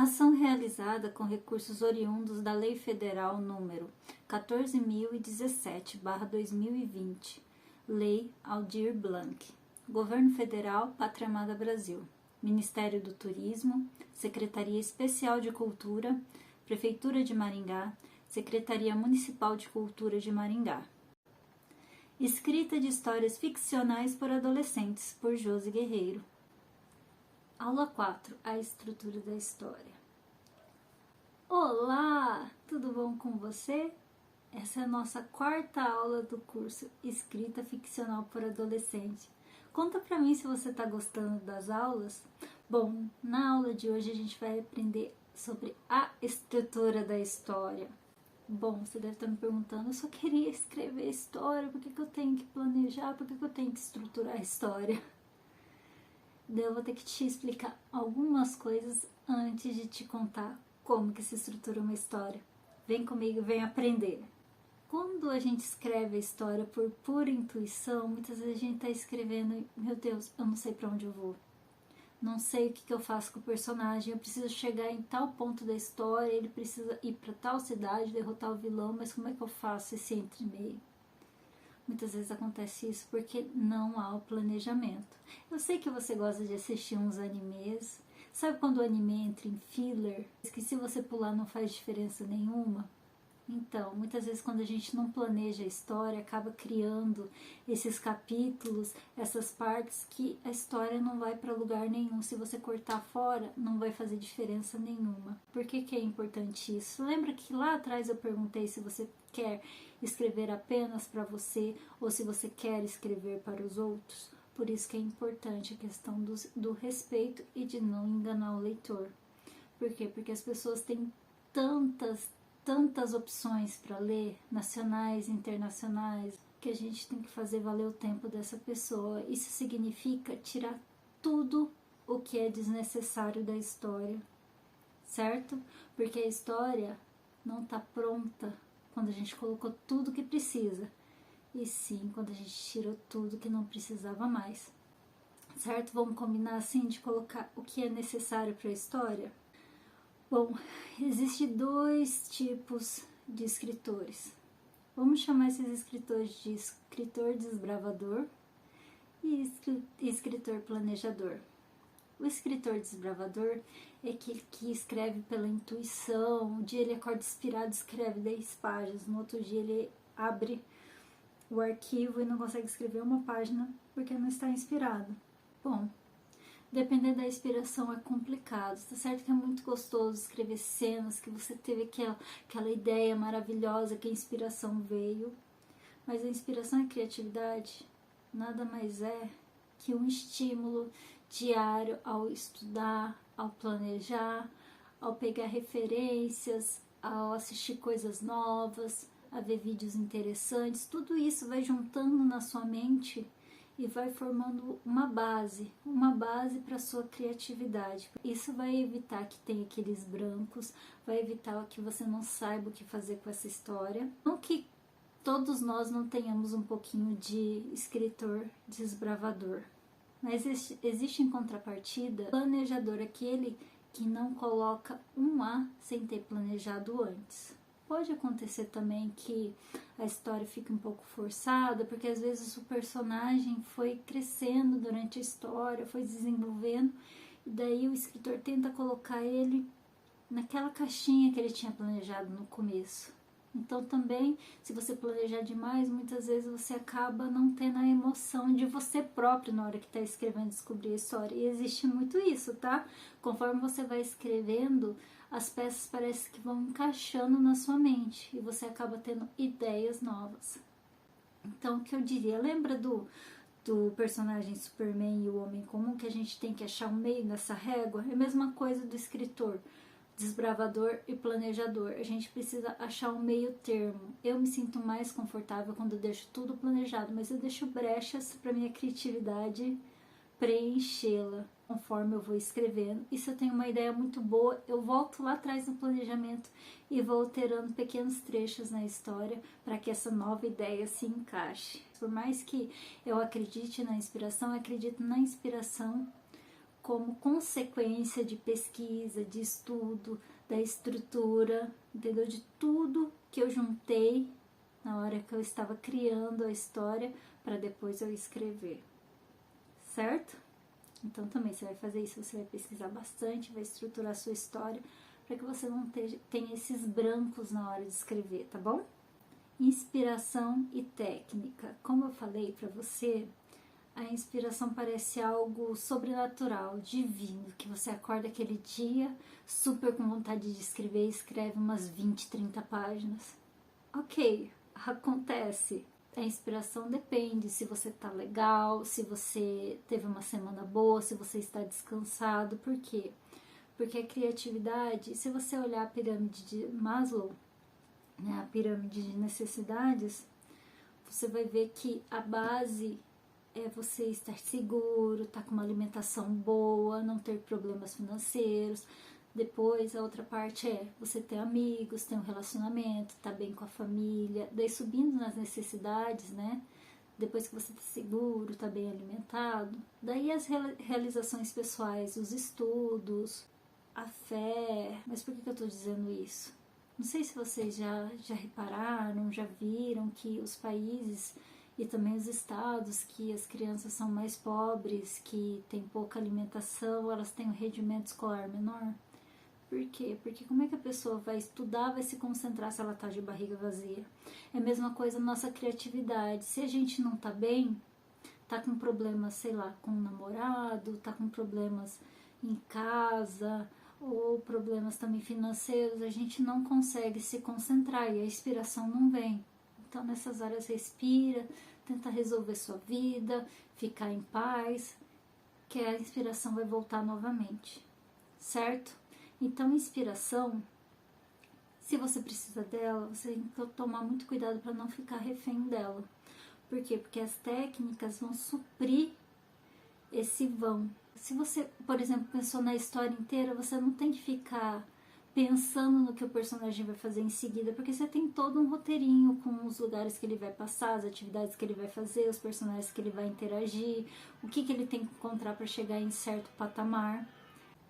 Ação realizada com recursos oriundos da Lei Federal número 14.017/2020, Lei Aldir Blanc, Governo Federal, Pátria Amada Brasil, Ministério do Turismo, Secretaria Especial de Cultura, Prefeitura de Maringá, Secretaria Municipal de Cultura de Maringá. Escrita de histórias ficcionais por adolescentes, por Josi Guerreiro. Aula 4. A estrutura da história. Olá! Tudo bom com você? Essa é a nossa quarta aula do curso Escrita Ficcional por Adolescente. Conta pra mim se você tá gostando das aulas. Bom, na aula de hoje a gente vai aprender sobre a estrutura da história. Bom, você deve estar me perguntando, eu só queria escrever história, por que eu tenho que planejar, por que eu tenho que estruturar a história? Daí eu vou ter que te explicar algumas coisas antes de te contar como que se estrutura uma história. Vem comigo, vem aprender. Quando a gente escreve a história por pura intuição, muitas vezes a gente está escrevendo, meu Deus, eu não sei para onde eu vou. Não sei o que eu faço com o personagem, eu preciso chegar em tal ponto da história, ele precisa ir para tal cidade, derrotar o vilão, mas como é que eu faço esse entre meio? Muitas vezes acontece isso porque não há o planejamento. Eu sei que você gosta de assistir uns animes. Sabe quando o anime entra em filler? Que se você pular não faz diferença nenhuma? Então, muitas vezes quando a gente não planeja a história, acaba criando esses capítulos, essas partes que a história não vai para lugar nenhum. Se você cortar fora, não vai fazer diferença nenhuma. Por que é importante isso? Lembra que lá atrás eu perguntei se você quer escrever apenas para você ou se você quer escrever para os outros? Por isso que é importante a questão do respeito e de não enganar o leitor. Por quê? Porque as pessoas têm tantas opções para ler, nacionais, internacionais, que a gente tem que fazer valer o tempo dessa pessoa. Isso significa tirar tudo o que é desnecessário da história, certo? Porque a história não está pronta quando a gente colocou tudo que precisa, e sim quando a gente tirou tudo que não precisava mais, certo? Vamos combinar assim de colocar o que é necessário para a história? Bom, existem dois tipos de escritores. Vamos chamar esses escritores de escritor desbravador e escritor planejador. O escritor desbravador é aquele que escreve pela intuição. Um dia ele acorda inspirado, escreve 10 páginas. No outro dia ele abre o arquivo e não consegue escrever uma página porque não está inspirado. Bom, depender da inspiração é complicado, tá certo que é muito gostoso escrever cenas, que você teve aquela ideia maravilhosa, que a inspiração veio, mas a inspiração e a criatividade nada mais é que um estímulo diário ao estudar, ao planejar, ao pegar referências, ao assistir coisas novas, a ver vídeos interessantes. Tudo isso vai juntando na sua mente e vai formando uma base para a sua criatividade. Isso vai evitar que tenha aqueles brancos, vai evitar que você não saiba o que fazer com essa história. Não que todos nós não tenhamos um pouquinho de escritor desbravador, mas existe em contrapartida planejador, aquele que não coloca um A sem ter planejado antes. Pode acontecer também que a história fique um pouco forçada, porque às vezes o personagem foi crescendo durante a história, foi desenvolvendo, e daí o escritor tenta colocar ele naquela caixinha que ele tinha planejado no começo. Então também, se você planejar demais, muitas vezes você acaba não tendo a emoção de você próprio na hora que está escrevendo, descobrir a história. E existe muito isso, tá? Conforme você vai escrevendo, as peças parecem que vão encaixando na sua mente e você acaba tendo ideias novas. Então, o que eu diria? Lembra do personagem Superman e o Homem Comum, que a gente tem que achar um meio nessa régua? É a mesma coisa do escritor desbravador e planejador. A gente precisa achar um meio termo. Eu me sinto mais confortável quando eu deixo tudo planejado, mas eu deixo brechas para minha criatividade preenchê-la conforme eu vou escrevendo. E se eu tenho uma ideia muito boa, eu volto lá atrás no planejamento e vou alterando pequenos trechos na história para que essa nova ideia se encaixe. Por mais que eu acredite na inspiração, eu acredito na inspiração como consequência de pesquisa, de estudo, da estrutura, entendeu? De tudo que eu juntei na hora que eu estava criando a história para depois eu escrever, certo? Então também você vai fazer isso, você vai pesquisar bastante, vai estruturar a sua história para que você não tenha esses brancos na hora de escrever, tá bom? Inspiração e técnica. Como eu falei para você, a inspiração parece algo sobrenatural, divino, que você acorda aquele dia super com vontade de escrever e escreve umas 20, 30 páginas. Ok, acontece. A inspiração depende se você tá legal, se você teve uma semana boa, se você está descansado. Por quê? Porque a criatividade, se você olhar a pirâmide de Maslow, né, a pirâmide de necessidades, você vai ver que a base é você estar seguro, estar com uma alimentação boa, não ter problemas financeiros. Depois a outra parte é você ter amigos, ter um relacionamento, estar bem com a família. Daí subindo nas necessidades, né? Depois que você está seguro, está bem alimentado. Daí as realizações pessoais, os estudos, a fé. Mas por que eu estou dizendo isso? Não sei se vocês já repararam, já viram que os países e também os estados que as crianças são mais pobres, que têm pouca alimentação, elas têm um rendimento escolar menor. Por quê? Porque como é que a pessoa vai estudar, vai se concentrar se ela está de barriga vazia? É a mesma coisa na nossa criatividade. Se a gente não está bem, está com problemas, sei lá, com o namorado, está com problemas em casa, ou problemas também financeiros, a gente não consegue se concentrar e a inspiração não vem. Então, nessas horas, respira, tenta resolver sua vida, ficar em paz, que a inspiração vai voltar novamente, certo? Então, inspiração, se você precisa dela, você tem que tomar muito cuidado para não ficar refém dela. Por quê? Porque as técnicas vão suprir esse vão. Se você, por exemplo, pensou na história inteira, você não tem que ficar pensando no que o personagem vai fazer em seguida, porque você tem todo um roteirinho com os lugares que ele vai passar, as atividades que ele vai fazer, os personagens que ele vai interagir, o que ele tem que encontrar para chegar em certo patamar.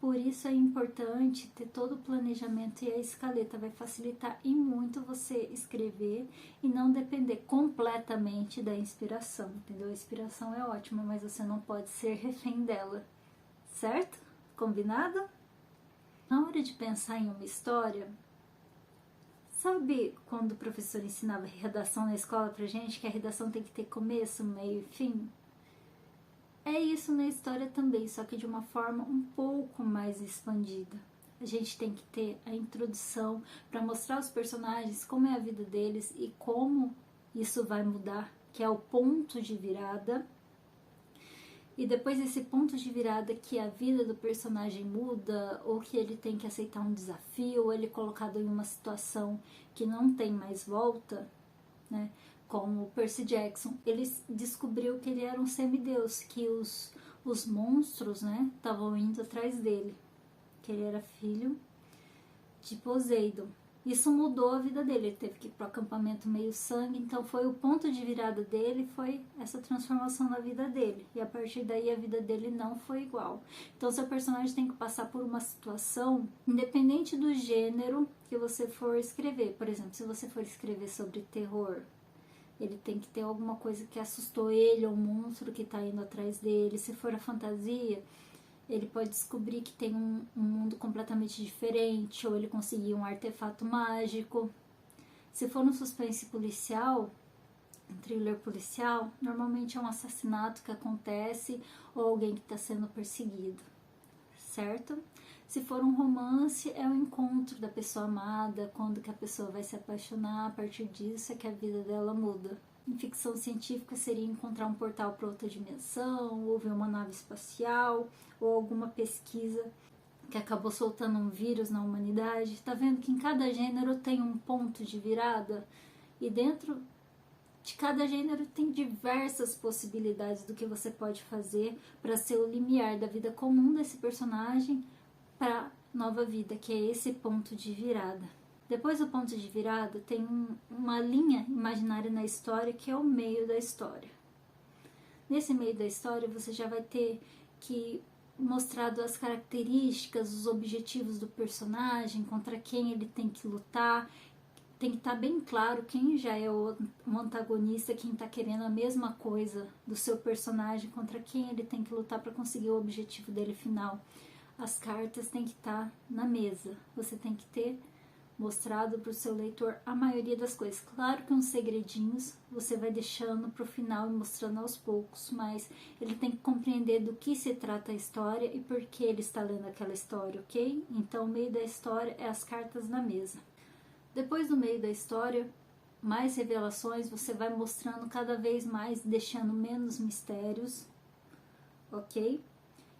Por isso é importante ter todo o planejamento, e a escaleta vai facilitar e muito você escrever e não depender completamente da inspiração, entendeu? A inspiração é ótima, mas você não pode ser refém dela, certo? Combinado? Na hora de pensar em uma história, sabe quando o professor ensinava redação na escola pra gente, que a redação tem que ter começo, meio e fim? É isso na história também, só que de uma forma um pouco mais expandida. A gente tem que ter a introdução para mostrar aos personagens como é a vida deles e como isso vai mudar, que é o ponto de virada. E depois desse ponto de virada que a vida do personagem muda, ou que ele tem que aceitar um desafio, ou ele é colocado em uma situação que não tem mais volta, né? Como Percy Jackson, ele descobriu que ele era um semideus, que os monstros, né, estavam indo atrás dele, que ele era filho de Poseidon. Isso mudou a vida dele, ele teve que ir para o acampamento meio sangue, então foi o ponto de virada dele, foi essa transformação na vida dele, e a partir daí a vida dele não foi igual. Então seu personagem tem que passar por uma situação, independente do gênero que você for escrever. Por exemplo, se você for escrever sobre terror, ele tem que ter alguma coisa que assustou ele, ou um monstro que está indo atrás dele. Se for a fantasia, ele pode descobrir que tem um mundo completamente diferente, ou ele conseguiu um artefato mágico. Se for um suspense policial, um thriller policial, normalmente é um assassinato que acontece, ou alguém que está sendo perseguido, certo? Se for um romance, é o encontro da pessoa amada, quando que a pessoa vai se apaixonar, a partir disso é que a vida dela muda. Em ficção científica seria encontrar um portal para outra dimensão, ou ver uma nave espacial, ou alguma pesquisa que acabou soltando um vírus na humanidade. Tá vendo que em cada gênero tem um ponto de virada? E dentro de cada gênero tem diversas possibilidades do que você pode fazer para ser o limiar da vida comum desse personagem para nova vida, que é esse ponto de virada. Depois do ponto de virada tem uma linha imaginária na história, que é o meio da história. Nesse meio da história você já vai ter que mostrado as características, os objetivos do personagem, contra quem ele tem que lutar. Tem que estar bem claro quem já é o antagonista, quem está querendo a mesma coisa do seu personagem, contra quem ele tem que lutar para conseguir o objetivo dele final. As cartas têm que estar na mesa. Você tem que ter mostrado para o seu leitor a maioria das coisas. Claro que uns segredinhos você vai deixando para o final e mostrando aos poucos, mas ele tem que compreender do que se trata a história e por que ele está lendo aquela história, ok? Então o meio da história é as cartas na mesa. Depois do meio da história, mais revelações, você vai mostrando cada vez mais, deixando menos mistérios, ok?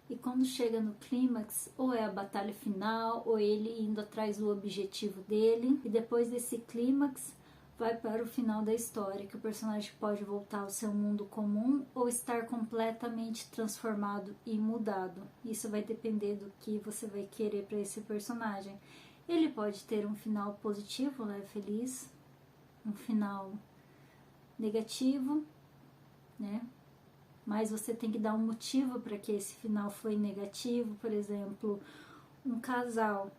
E quando chega no clímax, ou é a batalha final, ou ele indo atrás do objetivo dele. E depois desse clímax, vai para o final da história, que o personagem pode voltar ao seu mundo comum ou estar completamente transformado e mudado. Isso vai depender do que você vai querer para esse personagem. Ele pode ter um final positivo, né, feliz, um final negativo, né? Mas você tem que dar um motivo para que esse final foi negativo. Por exemplo, um casal,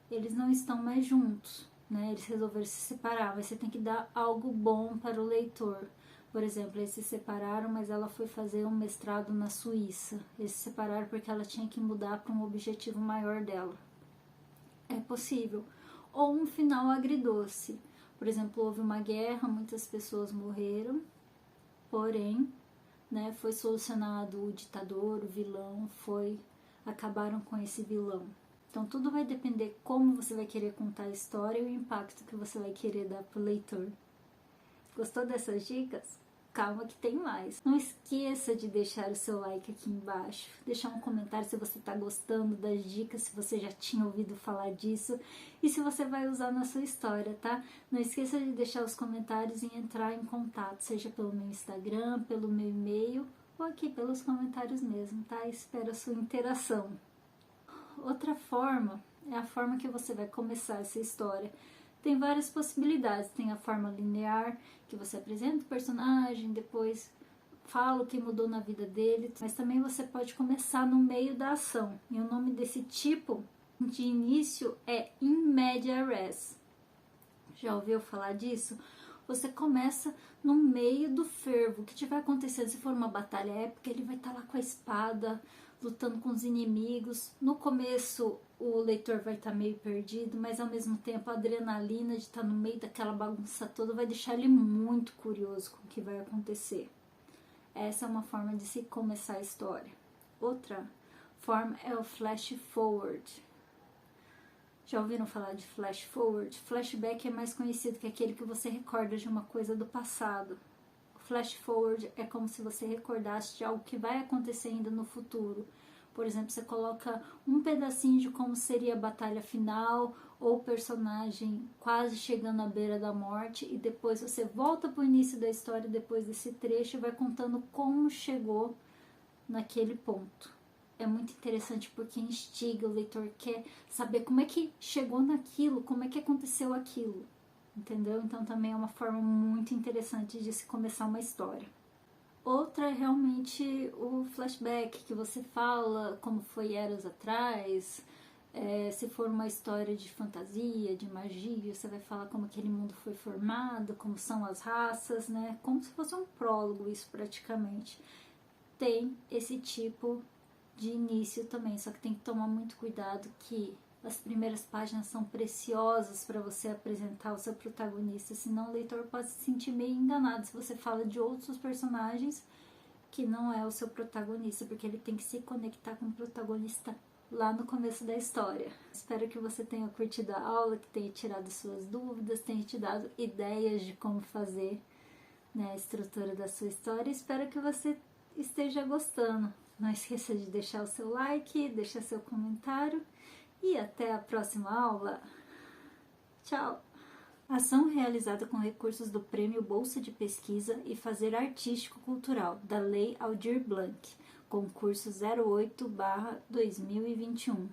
eles não estão mais juntos, né? Eles resolveram se separar, mas você tem que dar algo bom para o leitor. Por exemplo, eles se separaram, mas ela foi fazer um mestrado na Suíça. Eles se separaram porque ela tinha que mudar para um objetivo maior dela. É possível. Ou um final agridoce. Por exemplo, houve uma guerra, muitas pessoas morreram, porém, né, foi solucionado o ditador, o vilão, acabaram com esse vilão. Então tudo vai depender como você vai querer contar a história e o impacto que você vai querer dar para o leitor. Gostou dessas dicas? Calma que tem mais. Não esqueça de deixar o seu like aqui embaixo, deixar um comentário se você está gostando das dicas, se você já tinha ouvido falar disso e se você vai usar na sua história, tá? Não esqueça de deixar os comentários e entrar em contato, seja pelo meu Instagram, pelo meu e-mail ou aqui pelos comentários mesmo, tá? Espero a sua interação. Outra forma é a forma que você vai começar essa história. Tem várias possibilidades, tem a forma linear, que você apresenta o personagem, depois fala o que mudou na vida dele, mas também você pode começar no meio da ação. E o nome desse tipo de início é in media res. Já ouviu falar disso? Você começa no meio do fervo, o que tiver acontecendo. Se for uma batalha épica, ele vai estar lá com a espada, lutando com os inimigos. No começo o leitor vai estar meio perdido, mas ao mesmo tempo a adrenalina de estar no meio daquela bagunça toda vai deixar ele muito curioso com o que vai acontecer. Essa é uma forma de se começar a história. Outra forma é o flash forward. Já ouviram falar de flash forward? Flashback é mais conhecido que aquele que você recorda de uma coisa do passado. Flash forward é como se você recordasse de algo que vai acontecer ainda no futuro. Por exemplo, você coloca um pedacinho de como seria a batalha final ou o personagem quase chegando à beira da morte e depois você volta para o início da história depois desse trecho e vai contando como chegou naquele ponto. É muito interessante porque instiga, o leitor quer saber como é que chegou naquilo, como é que aconteceu aquilo. Entendeu? Então também é uma forma muito interessante de se começar uma história. Outra é realmente o flashback, que você fala como foi eras atrás. Se for uma história de fantasia, de magia, você vai falar como aquele mundo foi formado, como são as raças, né? Como se fosse um prólogo isso praticamente. Tem esse tipo de início também, só que tem que tomar muito cuidado que as primeiras páginas são preciosas para você apresentar o seu protagonista, senão o leitor pode se sentir meio enganado se você fala de outros personagens que não é o seu protagonista, porque ele tem que se conectar com o protagonista lá no começo da história. Espero que você tenha curtido a aula, que tenha tirado suas dúvidas, tenha te dado ideias de como fazer, né, a estrutura da sua história. Espero que você esteja gostando. Não esqueça de deixar o seu like, deixar seu comentário e até a próxima aula. Tchau! Ação realizada com recursos do Prêmio Bolsa de Pesquisa e Fazer Artístico-Cultural da Lei Aldir Blanc, concurso 08/2021.